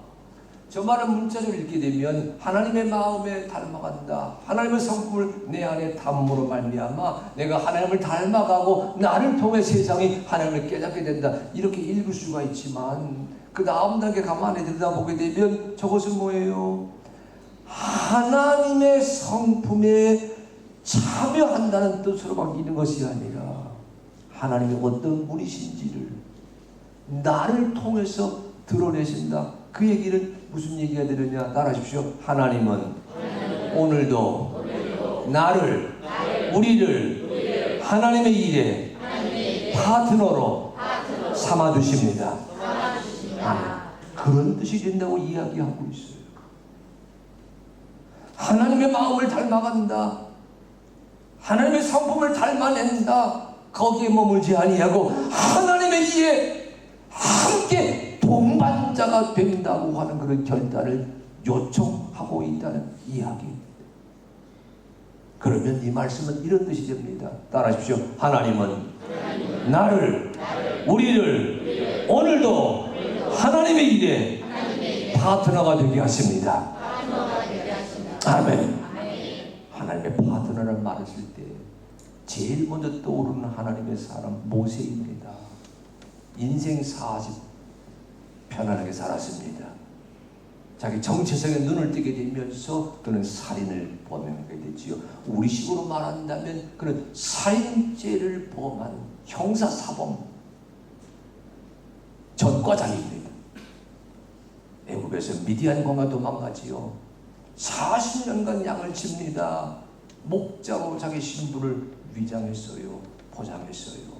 저 말을 문자적으로 읽게 되면 하나님의 마음에 닮아간다, 하나님의 성품을 내 안에 담음으로 말미암아 내가 하나님을 닮아가고 나를 통해 세상이 하나님을 깨닫게 된다, 이렇게 읽을 수가 있지만 그 다음 단계 가만히 들여다보게 되면 저것은 뭐예요? 하나님의 성품에 참여한다는 뜻으로 바뀌는 것이 아니라 하나님의 어떤 분이신지를 나를 통해서 드러내신다. 그 얘기는 무슨 얘기가 되느냐? 따라하십시오. 하나님은 오늘도 나를, 우리를 하나님의 일에 파트너로 삼아주십니다. 그런 뜻이 된다고 이야기하고 있어요. 하나님의 마음을 닮아간다, 하나님의 성품을 닮아낸다, 거기에 머물지 아니하고 하나님의 일에 함께 동반자가 된다고 하는 그런 결단을 요청하고 있다는 이야기. 그러면 이 말씀은 이런 뜻이 됩니다. 따라하십시오. 하나님은 나를, 우리를 오늘도 하나님의 일에 파트너가 되게 하십니다. 아멘. 하나님의 파트너라는 말을 쓸 때 제일 먼저 떠오르는 하나님의 사람 모세입니다. 인생 40 편안하게 살았습니다. 자기 정체성에 눈을 뜨게 되면서 그는 살인을 범하게 됐지요. 우리식으로 말한다면 그는 살인죄를 범한 형사사범 전과장입니다. 애굽에서 미디안 광야 도망가지요. 40년간 양을 칩니다. 목자로 자기 신분을 위장했어요. 포장했어요.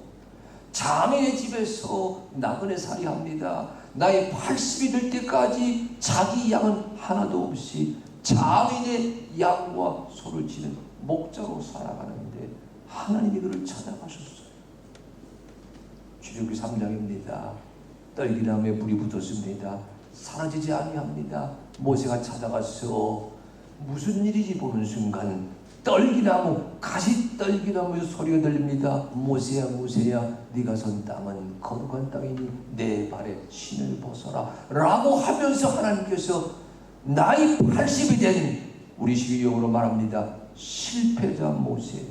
자매의 집에서 나그네 살이합니다. 나이 80이 될 때까지 자기 양은 하나도 없이 자민의 양과 소를 지는 목자로 살아가는데 하나님이 그를 찾아가셨어요. 출애굽기 3장입니다. 떨기나무에 불이 붙었습니다. 사라지지 아니합니다. 모세가 찾아가서 무슨 일이지 보는 순간 떨기나무, 가시떨기나무의 소리가 들립니다. 모세야 모세야, 네가 선 땅은 거룩한 땅이니 내 발에 신을 벗어라 라고 하면서 하나님께서 나이 80이 된 우리식의 용어로 말합니다. 실패자 모세,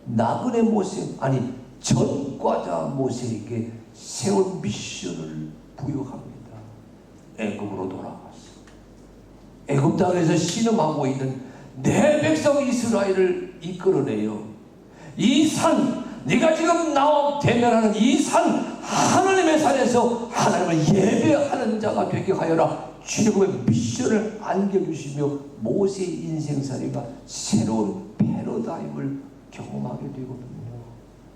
나그네 모세, 아니 전과자 모세에게 세운 미션을 부여합니다. 애굽으로 돌아가서 애굽 땅에서 신음하고 있는 내 백성 이스라엘을 이끌어내요. 이 산 네가 지금 나와 대면하는 이 산, 하나님의 산에서 하나님을 예배하는 자가 되게 하여라. 출애굽의 미션을 안겨주시며 모세의 인생살이가 새로운 패러다임을 경험하게 되거든요.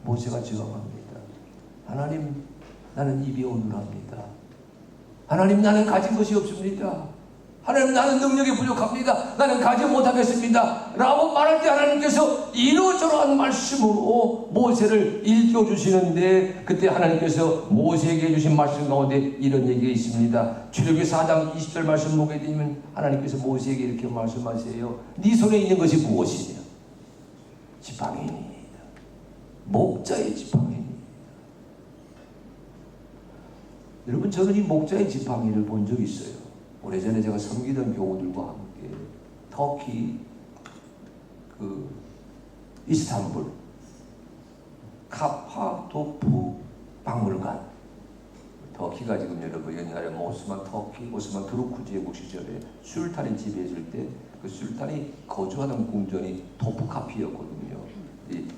모세가 지각합니다. 하나님, 나는 입이 온유합니다. 하나님, 나는 가진 것이 없습니다. 하나님, 나는 능력이 부족합니다. 나는 가지 못하겠습니다. 라고 말할 때 하나님께서 이러저러한 말씀으로 모세를 일깨워주시는데, 그때 하나님께서 모세에게 해주신 말씀 가운데 이런 얘기가 있습니다. 출애굽기 4장 20절 말씀 보게 되면 하나님께서 모세에게 이렇게 말씀하세요. 네 손에 있는 것이 무엇이냐? 지팡이니이다. 목자의 지팡이니이다. 여러분, 저는 이 목자의 지팡이를 본 적이 있어요. 오래전에 제가 섬기던 교우들과 함께 터키 이스탄불 카파도프 박물관, 터키가 지금 여러분 옛날에 오스만 터키 오스만 투르크 제국 시절에 술탄이 지배했을 때 그 술탄이 거주하던 궁전이 토프카피였거든요.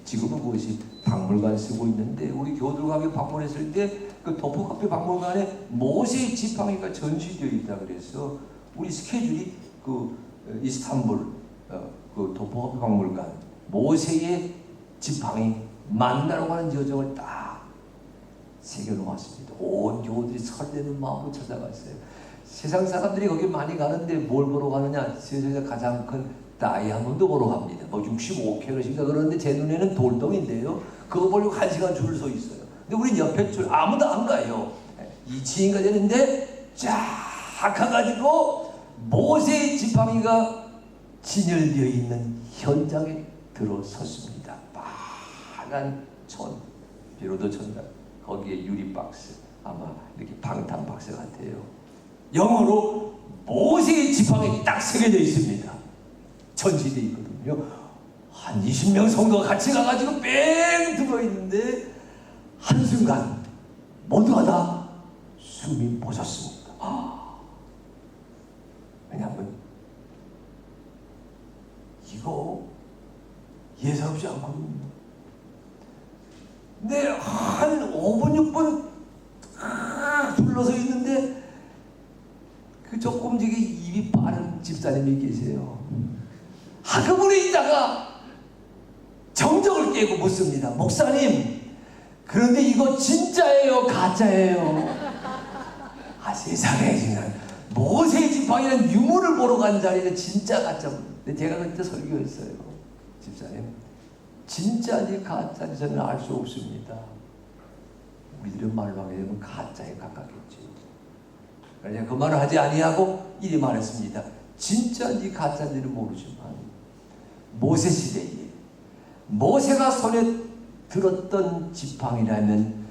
지금은 그것이 박물관 쓰고 있는데, 우리 교우들과 함께 방문했을 때 그 토프카피 박물관에 모세의 지팡이가 전시되어 있다 그래서 우리 스케줄이 그 이스탄불 그 토프카피 박물관 모세의 지팡이 만나러 가는 여정을 딱 새겨놓았습니다. 온 교우들이 설레는 마음으로 찾아갔어요. 세상 사람들이 거기 많이 가는데 뭘 보러 가느냐? 세상에서 가장 큰 다이아몬드 보러 갑니다. 뭐 65캐럿인가 그러는데 제 눈에는 돌덩인데요. 그거 보려고 1시간 줄 서 있어요. 근데 우린 옆에 줄 아무도 안 가요. 2층인가 되는데 쫙 가가지고 모세의 지팡이가 진열되어 있는 현장에 들어섰습니다. 빨간 천, 비로도 천다. 거기에 유리 박스, 아마 이렇게 방탄 박스 같아요. 영어로 모세의 지팡이 딱 새겨져 있습니다. 전시되어 있거든요. 한 20명 성도가 같이 가가지고 뺑 들어있는데 한순간 모두가 다 숨이 멎었습니다. 왜냐하면 이거 예사롭지 않거든요. 근데 한 5분 6분 둘러서 있는데 그 조금지게 입이 빠른 집사님이 계세요. 그분이 있다가 정적을 깨고 묻습니다. 목사님, 그런데 이거 진짜예요? 가짜예요? 세상에 지금 모세의 지팡이는 유물을 보러 간 자리는 진짜 가짜. 근데 제가 그때 설교했어요. 집사님, 진짜인지 가짜인지 저는 알 수 없습니다. 우리들은 말로 하게 되면 가짜에 가깝겠죠. 그래서 그 말을 하지 아니하고 이리 말했습니다. 진짜인지 가짜인지는 모르지만 모세 시대에 모세가 손에 들었던 지팡이라면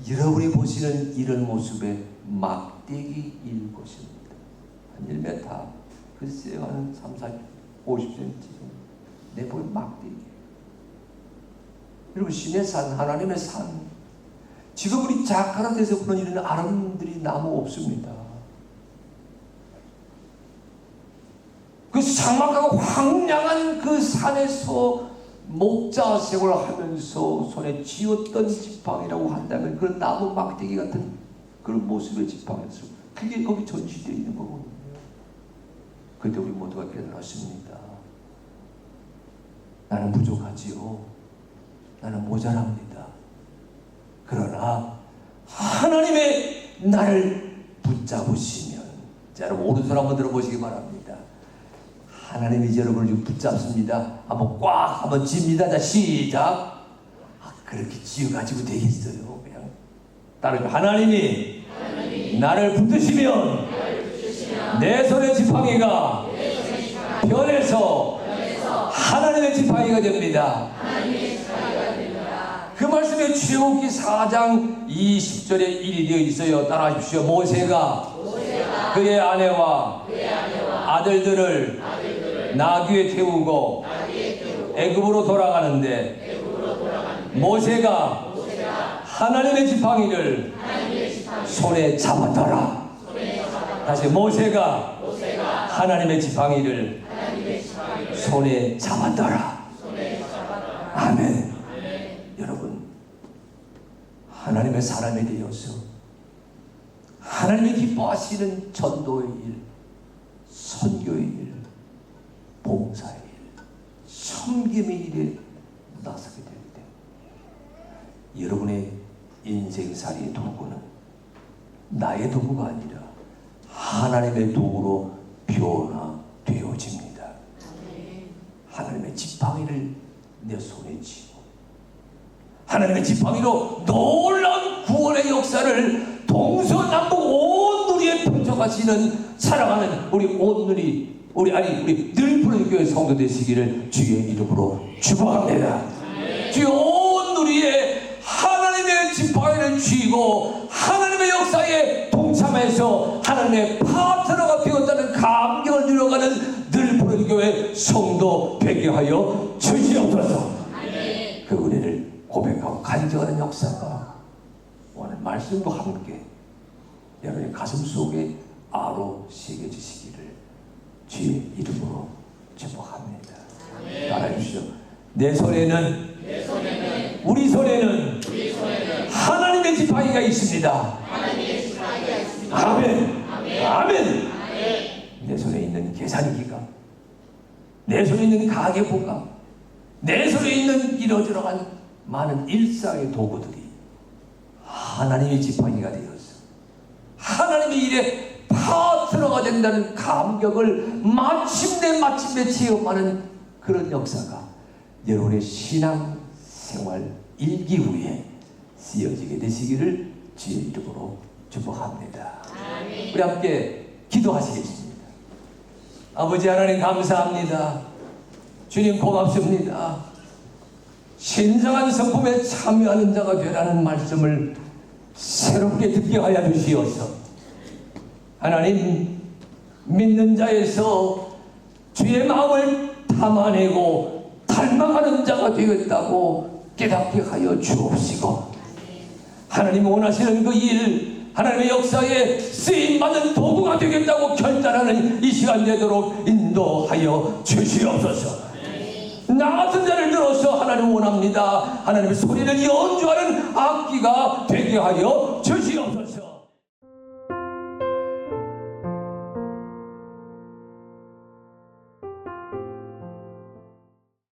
여러분이 보시는 이런 모습의 막대기일 것입니다. 한 1m, 글쎄요, 한 30, 50cm 내보는 막대기. 여러분, 신의 산, 하나님의 산, 지금 우리 자카르타에서 보는 이런 아름들이 나무 없습니다. 그 삭막하고 황량한 그 산에서 목자 생활을 하면서 손에 쥐었던 지팡이라고 한다면 그런 나무 막대기 같은 그런 모습의 지팡이였어. 그게 거기 전시되어 있는 거거든요. 그때 우리 모두가 깨달았습니다. 나는 부족하지요. 나는 모자랍니다. 그러나 하나님의 나를 붙잡으시면, 자, 여러분 오른손 한번 들어보시기 바랍니다. 하나님이 여러분을 좀 붙잡습니다. 한번 꽉 한번 쥡니다. 자, 시작. 그렇게 쥐어가지고 되겠어요? 그냥 따르죠. 하나님이 나를 붙드시면 내 손의 지팡이가 변해서 하나님의 지팡이가 됩니다. 그 말씀에 출애굽기 4장 20절에 일이 되어 있어요. 따라하십시오. 모세가 그의 아내와 아들들을 나귀에 태우고 애굽으로 돌아가는데 모세가 하나님의 지팡이를 손에 잡았더라. 다시 모세가 하나님의 지팡이를 손에 잡았더라. 아멘. 여러분, 하나님의 사람이 되어서 하나님이 기뻐하시는 전도의 일, 선교의 일, 봉사의 일, 섬김의 일에 나서게 될 때 여러분의 인생살이의 도구는 나의 도구가 아니라 하나님의 도구로 변화되어집니다. 하나님의 지팡이를 내 손에 쥐고 하나님의 지팡이로 놀라운 구원의 역사를 동서남북 온 누리에 펼쳐가시는 사랑하는 우리 우리 늘 푸른 교회 성도 되시기를 주의 이름으로 축복합니다. 주의 온 누리에 하나님의 지팡이를 쥐고 하나님의 역사에 동참해서 하나님의 파트너가 되었다는 감격을 누려가는 늘 푸른 교회 성도 되게 하여 주시옵소서. 그 은혜를 고백하고 간증하는 역사가 오늘 말씀과 함께 여러분의 가슴 속에 아로 새겨지시기를 주의 이름으로 축복합니다. 따라해 주시죠. 내 손에는 우리 손에는 하나님의 지팡이가 있습니다. 아멘. 아멘. 내 손에 있는 계산기가, 내 손에 있는 가계부가, 내 손에 있는 이러저러한 많은 일상의 도구들이 하나님의 지팡이가 되어서 하나님의 일에 파트너가 된다는 감격을 마침내 체험하는 그런 역사가 여러분의 신앙생활 일기후에 쓰여지게 되시기를 주의 이름으로 축복합니다. 우리 함께 기도하시겠습니다. 아버지 하나님 감사합니다. 주님 고맙습니다. 신성한 성품에 참여하는 자가 되라는 말씀을 새롭게 듣게 하여 주시옵소서. 하나님, 믿는 자에서 주의 마음을 담아내고 닮아가는 자가 되었다고 깨닫게 하여 주옵시고, 하나님 원하시는 그 일, 하나님의 역사에 쓰임받는 도구가 되겠다고 결단하는 이 시간 되도록 인도하여 주시옵소서. 나 같은 자를 들어서 하나님 원합니다. 하나님의 소리를 연주하는 악기가 되게 하여